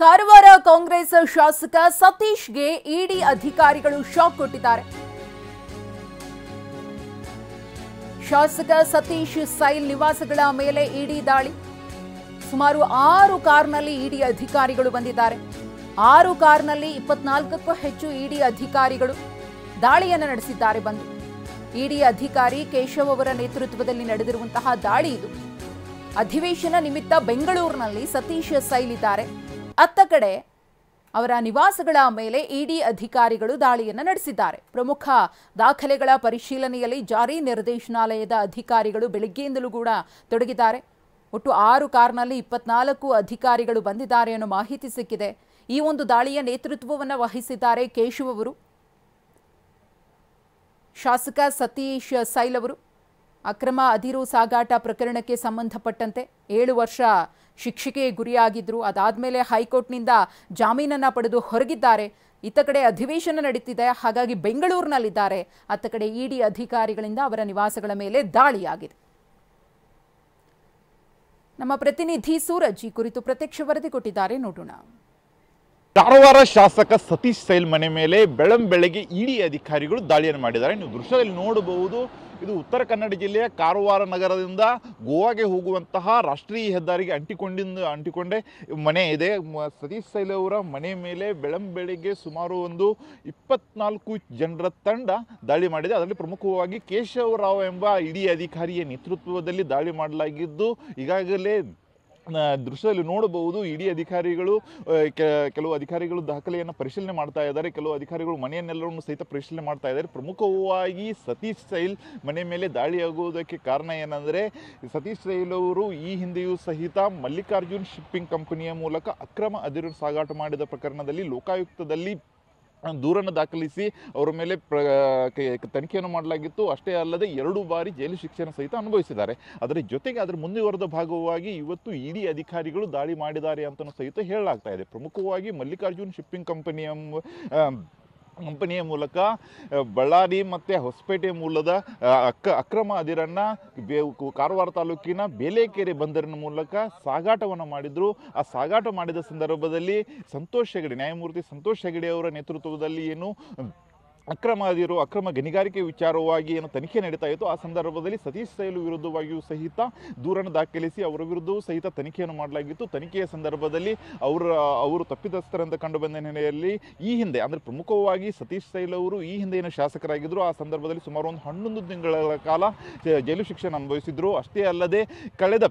ಕಾರವಾರ ಕಾಂಗ್ರೆಸ್ ಶಾಸಕ ಸತೀಶ್ಗೆ ಇಡಿ ಅಧಿಕಾರಿಗಳು ಶಾಕ್ ಕೊಟ್ಟಿದ್ದಾರೆ. ಶಾಸಕ ಸತೀಶ್ ಸೈಲ್ ನಿವಾಸಗಳ ಮೇಲೆ ಇಡಿ ದಾಳಿ. ಸುಮಾರು 6 ಕಾರ್ನಲ್ಲಿ ಇಡಿ ಅಧಿಕಾರಿಗಳು ಬಂದಿದ್ದಾರೆ. 6 ಕಾರ್ನಲ್ಲಿ 24ಕ್ಕೂ ಹೆಚ್ಚು ಇಡಿ ಅಧಿಕಾರಿಗಳು ದಾಳಿಯನ್ನು ನಡೆಸಿದ್ದಾರೆ. ಬಂದು ಇಡಿ ಅಧಿಕಾರಿ ಕೇಶವ್ ಅವರ ನೇತೃತ್ವದಲ್ಲಿ ನಡೆದಿರುವಂತಹ ದಾಳಿ ಇದು. ಅಧಿವೇಶನ ನಿಮಿತ್ತ ಬೆಂಗಳೂರಿನಲ್ಲಿ ಸತೀಶ್ ಸೈಲ್ ಇದ್ದಾರೆ. ಅತ್ತ ಕಡೆ ಅವರ ನಿವಾಸಗಳ ಮೇಲೆ ಇಡಿ ಅಧಿಕಾರಿಗಳು ದಾಳಿಯನ್ನು ನಡೆಸಿದ್ದಾರೆ. ಪ್ರಮುಖ ದಾಖಲೆಗಳ ಪರಿಶೀಲನೆಯಲ್ಲಿ ಜಾರಿ ನಿರ್ದೇಶನಾಲಯದ ಅಧಿಕಾರಿಗಳು ಬೆಳಗ್ಗೆಯಿಂದಲೂ ಕೂಡ ತೊಡಗಿದ್ದಾರೆ. ಒಟ್ಟು 6 ಕಾರ್ನಲ್ಲಿ 24 ಅಧಿಕಾರಿಗಳು ಬಂದಿದ್ದಾರೆ ಅನ್ನೋ ಮಾಹಿತಿ ಸಿಕ್ಕಿದೆ. ಈ ಒಂದು ದಾಳಿಯ ನೇತೃತ್ವವನ್ನು ವಹಿಸಿದ್ದಾರೆ ಕೇಶವ್ ಅವರು. ಶಾಸಕ ಸತೀಶ್ ಸೈಲ್ ಅವರು ಅಕ್ರಮ ಅದಿರು ಸಾಗಾಟ ಪ್ರಕರಣಕ್ಕೆ ಸಂಬಂಧಪಟ್ಟಂತೆ 7 ವರ್ಷ ಶಿಕ್ಷೆಗೆ ಗುರಿಯಾಗಿದ್ರು. ಅದಾದ್ಮೇಲೆ ಹೈಕೋರ್ಟ್ನಿಂದ ಜಾಮೀನನ್ನ ಪಡೆದು ಹೊರಗಿದ್ದಾರೆ. ಇತ್ತ ಕಡೆ ಅಧಿವೇಶನ ನಡೀತಿದೆ, ಹಾಗಾಗಿ ಬೆಂಗಳೂರಿನಲ್ಲಿದ್ದಾರೆ. ಅತ್ತ ಕಡೆ ಇಡಿ ಅಧಿಕಾರಿಗಳಿಂದ ಅವರ ನಿವಾಸಗಳ ಮೇಲೆ ದಾಳಿಯಾಗಿದೆ. ನಮ್ಮ ಪ್ರತಿನಿಧಿ ಸೂರಜ್ ಈ ಕುರಿತು ಪ್ರತ್ಯಕ್ಷ ವರದಿ ಕೊಟ್ಟಿದ್ದಾರೆ, ನೋಡೋಣ. ಕಾರವಾರ ಶಾಸಕ ಸತೀಶ್ ಸೈಲ್ ಮನೆ ಮೇಲೆ ಬೆಳಂಬೆಳಗ್ಗೆ ಇಡಿ ಅಧಿಕಾರಿಗಳು ದಾಳಿಯನ್ನು ಮಾಡಿದ್ದಾರೆ. ನೀವು ದೃಶ್ಯದಲ್ಲಿ ನೋಡಬಹುದು, ಇದು ಉತ್ತರ ಕನ್ನಡ ಜಿಲ್ಲೆಯ ಕಾರವಾರ ನಗರದಿಂದ ಗೋವಾಗೆ ಹೋಗುವಂತಹ ರಾಷ್ಟ್ರೀಯ ಹೆದ್ದಾರಿಗೆ ಅಂಟಿಕೊಂಡೇ ಮನೆ ಇದೆ. ಸತೀಶ್ ಸೈಲ್ ಅವರ ಮನೆ ಮೇಲೆ ಬೆಳಂಬೆಳಗ್ಗೆ ಸುಮಾರು ಒಂದು 24 ಜನರ ತಂಡ ದಾಳಿ ಮಾಡಿದೆ. ಅದರಲ್ಲಿ ಪ್ರಮುಖವಾಗಿ ಕೇಶವ್ ರಾವ್ ಎಂಬ ಇಡಿ ಅಧಿಕಾರಿಯ ನೇತೃತ್ವದಲ್ಲಿ ದಾಳಿ ಮಾಡಲಾಗಿದ್ದು, ಈಗಾಗಲೇ ದೃಶ್ಯದಲ್ಲಿ ನೋಡಬಹುದು ಇಡಿ ಅಧಿಕಾರಿಗಳು ಕೆಲವು ಅಧಿಕಾರಿಗಳು ದಾಖಲೆಯನ್ನು ಪರಿಶೀಲನೆ ಮಾಡ್ತಾ ಇದ್ದಾರೆ. ಕೆಲವು ಅಧಿಕಾರಿಗಳು ಮನೆಯನ್ನೆಲ್ಲರನ್ನು ಸಹಿತ ಪರಿಶೀಲನೆ ಮಾಡ್ತಾ ಇದ್ದಾರೆ. ಪ್ರಮುಖವಾಗಿ ಸತೀಶ್ ಸೈಲ್ ಮನೆ ಮೇಲೆ ದಾಳಿಯಾಗುವುದಕ್ಕೆ ಕಾರಣ ಏನಂದರೆ, ಸತೀಶ್ ಸೈಲ್ ಅವರು ಈ ಹಿಂದೆಯೂ ಸಹಿತ ಮಲ್ಲಿಕಾರ್ಜುನ್ ಶಿಪ್ಪಿಂಗ್ ಕಂಪನಿಯ ಮೂಲಕ ಅಕ್ರಮ ಅದಿರು ಸಾಗಾಟ ಮಾಡಿದ ಪ್ರಕರಣದಲ್ಲಿ ಲೋಕಾಯುಕ್ತದಲ್ಲಿ ದೂರನ್ನು ದಾಖಲಿಸಿ ಅವರ ಮೇಲೆ ತನಿಖೆಯನ್ನು ಮಾಡಲಾಗಿತ್ತು. ಅಷ್ಟೇ ಅಲ್ಲದೆ 2 ಬಾರಿ ಜೈಲು ಶಿಕ್ಷೆಯನ್ನು ಸಹಿತ ಅನುಭವಿಸಿದ್ದಾರೆ. ಅದರ ಜೊತೆಗೆ ಅದರ ಮುಂದುವರೆದ ಭಾಗವಾಗಿ ಇವತ್ತು ಇಡಿ ಅಧಿಕಾರಿಗಳು ದಾಳಿ ಮಾಡಿದ್ದಾರೆ ಅಂತಲೂ ಸಹಿತ ಹೇಳಲಾಗ್ತಾ ಇದೆ. ಪ್ರಮುಖವಾಗಿ ಮಲ್ಲಿಕಾರ್ಜುನ್ ಶಿಪ್ಪಿಂಗ್ ಕಂಪನಿಯ ಮೂಲಕ ಬಳ್ಳಾರಿ ಮತ್ತು ಹೊಸಪೇಟೆ ಮೂಲದ ಅಕ್ರಮ ಅದಿರನ್ನು ಕಾರವಾರ ತಾಲೂಕಿನ ಬೇಲೆಕೆರೆ ಬಂದರಿನ ಮೂಲಕ ಸಾಗಾಟವನ್ನು ಮಾಡಿದ್ರು. ಆ ಸಾಗಾಟ ಮಾಡಿದ ಸಂದರ್ಭದಲ್ಲಿ ನ್ಯಾಯಮೂರ್ತಿ ಸಂತೋಷ್ ಹೆಗಡೆ ಅವರ ನೇತೃತ್ವದಲ್ಲಿ ಏನು ಅಕ್ರಮ ಗಣಿಗಾರಿಕೆ ವಿಚಾರವಾಗಿ ಏನು ತನಿಖೆ ನಡೀತಾ ಇತ್ತು, ಆ ಸಂದರ್ಭದಲ್ಲಿ ಸತೀಶ್ ಸೈಲ್ ವಿರುದ್ಧವಾಗಿಯೂ ಸಹಿತ ದೂರನ್ನು ದಾಖಲಿಸಿ ಅವರ ವಿರುದ್ಧವೂ ಸಹಿತ ತನಿಖೆಯನ್ನು ಮಾಡಲಾಗಿತ್ತು. ತನಿಖೆಯ ಸಂದರ್ಭದಲ್ಲಿ ಅವರು ತಪ್ಪಿತಸ್ಥರಂತ ಕಂಡು ಬಂದ ಹಿನ್ನೆಲೆಯಲ್ಲಿ ಈ ಹಿಂದೆ ಅಂದರೆ ಪ್ರಮುಖವಾಗಿ ಸತೀಶ್ ಸೈಲ್ ಅವರು ಈ ಹಿಂದೆ ಏನು ಶಾಸಕರಾಗಿದ್ದರು, ಆ ಸಂದರ್ಭದಲ್ಲಿ ಸುಮಾರು ಒಂದು 11 ತಿಂಗಳ ಕಾಲ ಜೈಲು ಶಿಕ್ಷೆಯನ್ನು ಅನುಭವಿಸಿದ್ರು. ಅಷ್ಟೇ ಅಲ್ಲದೆ ಕಳೆದ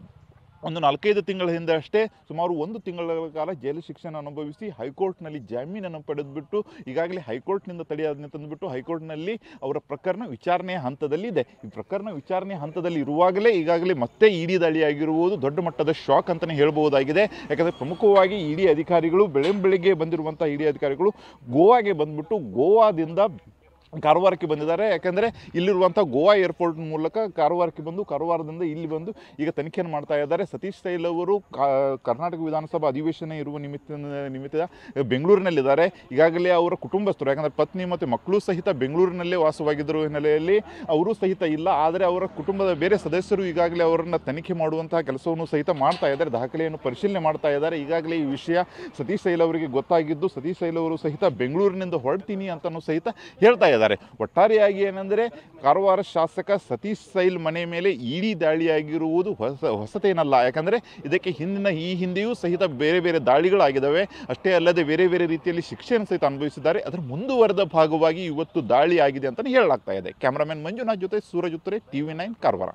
ಒಂದು 4-5 ತಿಂಗಳ ಹಿಂದೆ ಅಷ್ಟೇ ಸುಮಾರು 1 ತಿಂಗಳ ಕಾಲ ಜೈಲು ಶಿಕ್ಷೆಯನ್ನು ಅನುಭವಿಸಿ ಹೈಕೋರ್ಟ್ನಲ್ಲಿ ಜಾಮೀನನ್ನು ಪಡೆದುಬಿಟ್ಟು ಈಗಾಗಲೇ ಹೈಕೋರ್ಟ್ನಿಂದ ತಡೆಯಾಜ್ಞೆ ತಂದುಬಿಟ್ಟು ಹೈಕೋರ್ಟ್ನಲ್ಲಿ ಅವರ ಪ್ರಕರಣ ವಿಚಾರಣೆಯ ಹಂತದಲ್ಲಿದೆ. ಈ ಪ್ರಕರಣ ವಿಚಾರಣೆಯ ಹಂತದಲ್ಲಿ ಇರುವಾಗಲೇ ಈಗಾಗಲೇ ಮತ್ತೆ ಇಡಿ ದಾಳಿಯಾಗಿರುವುದು ದೊಡ್ಡ ಮಟ್ಟದ ಶಾಕ್ ಅಂತಲೇ ಹೇಳ್ಬೋದಾಗಿದೆ. ಯಾಕಂದರೆ ಪ್ರಮುಖವಾಗಿ ಇಡಿ ಅಧಿಕಾರಿಗಳು ಬೆಳಗ್ಗೆ ಬಂದಿರುವಂಥ ಇಡಿ ಅಧಿಕಾರಿಗಳು ಗೋವಾಗೆ ಬಂದುಬಿಟ್ಟು ಗೋವಾದಿಂದ ಕಾರವಾರಕ್ಕೆ ಬಂದಿದ್ದಾರೆ. ಯಾಕಂದರೆ ಇಲ್ಲಿರುವಂಥ ಗೋವಾ ಏರ್ಪೋರ್ಟ್ ಮೂಲಕ ಕಾರವಾರಕ್ಕೆ ಬಂದು ಕಾರವಾರದಿಂದ ಇಲ್ಲಿ ಬಂದು ಈಗ ತನಿಖೆಯನ್ನು ಮಾಡ್ತಾ ಇದ್ದಾರೆ. ಸತೀಶ್ ಸೈಲ್ ಅವರು ಕರ್ನಾಟಕ ವಿಧಾನಸಭಾ ಅಧಿವೇಶನ ಇರುವ ನಿಮಿತ್ತ ಬೆಂಗಳೂರಿನಲ್ಲಿದ್ದಾರೆ. ಈಗಾಗಲೇ ಅವರ ಕುಟುಂಬಸ್ಥರು, ಯಾಕಂದರೆ ಪತ್ನಿ ಮತ್ತು ಮಕ್ಕಳು ಸಹಿತ ಬೆಂಗಳೂರಿನಲ್ಲೇ ವಾಸವಾಗಿದ್ದರು ಹಿನ್ನೆಲೆಯಲ್ಲಿ ಅವರು ಸಹಿತ ಇಲ್ಲ. ಆದರೆ ಅವರ ಕುಟುಂಬದ ಬೇರೆ ಸದಸ್ಯರು ಈಗಾಗಲೇ ಅವರನ್ನು ತನಿಖೆ ಮಾಡುವಂತಹ ಕೆಲಸವನ್ನು ಸಹಿತ ಮಾಡ್ತಾ ಇದ್ದಾರೆ, ದಾಖಲೆಯನ್ನು ಪರಿಶೀಲನೆ ಮಾಡ್ತಾ ಇದ್ದಾರೆ. ಈಗಾಗಲೇ ಈ ವಿಷಯ ಸತೀಶ್ ಸೈಲ್ ಅವರಿಗೆ ಗೊತ್ತಾಗಿದ್ದು ಸತೀಶ್ ಸೈಲ್ ಅವರು ಸಹಿತ ಬೆಂಗಳೂರಿನಿಂದ ಹೊರಡ್ತೀನಿ ಅಂತಲೂ ಸಹಿತ ಹೇಳ್ತಾ ಇದ್ದಾರೆ. ಒಟ್ಟಾರೆಯಾಗಿ ಏನಂದರೆ ಕಾರವಾರ ಶಾಸಕ ಸತೀಶ್ ಸೈಲ್ ಮನೆ ಮೇಲೆ ಇಡಿ ದಾಳಿಯಾಗಿರುವುದು ಹೊಸತೇನಲ್ಲ. ಯಾಕಂದರೆ ಇದಕ್ಕೆ ಈ ಹಿಂದೆಯೂ ಸಹಿತ ಬೇರೆ ದಾಳಿಗಳಾಗಿದ್ದಾವೆ. ಅಷ್ಟೇ ಅಲ್ಲದೆ ಬೇರೆ ರೀತಿಯಲ್ಲಿ ಶಿಕ್ಷೆಯನ್ನು ಸಹಿತ ಅನುಭವಿಸಿದ್ದಾರೆ. ಅದರ ಮುಂದುವರೆದ ಭಾಗವಾಗಿ ಇವತ್ತು ದಾಳಿ ಆಗಿದೆ ಅಂತಲೇ ಹೇಳಲಾಗ್ತಾ ಇದೆ. ಕ್ಯಾಮರಾಮನ್ ಮಂಜುನಾಥ್ ಜೊತೆ ಸೂರಜ್ ಉತ್ತರೆ, TV9 ಕಾರವಾರ.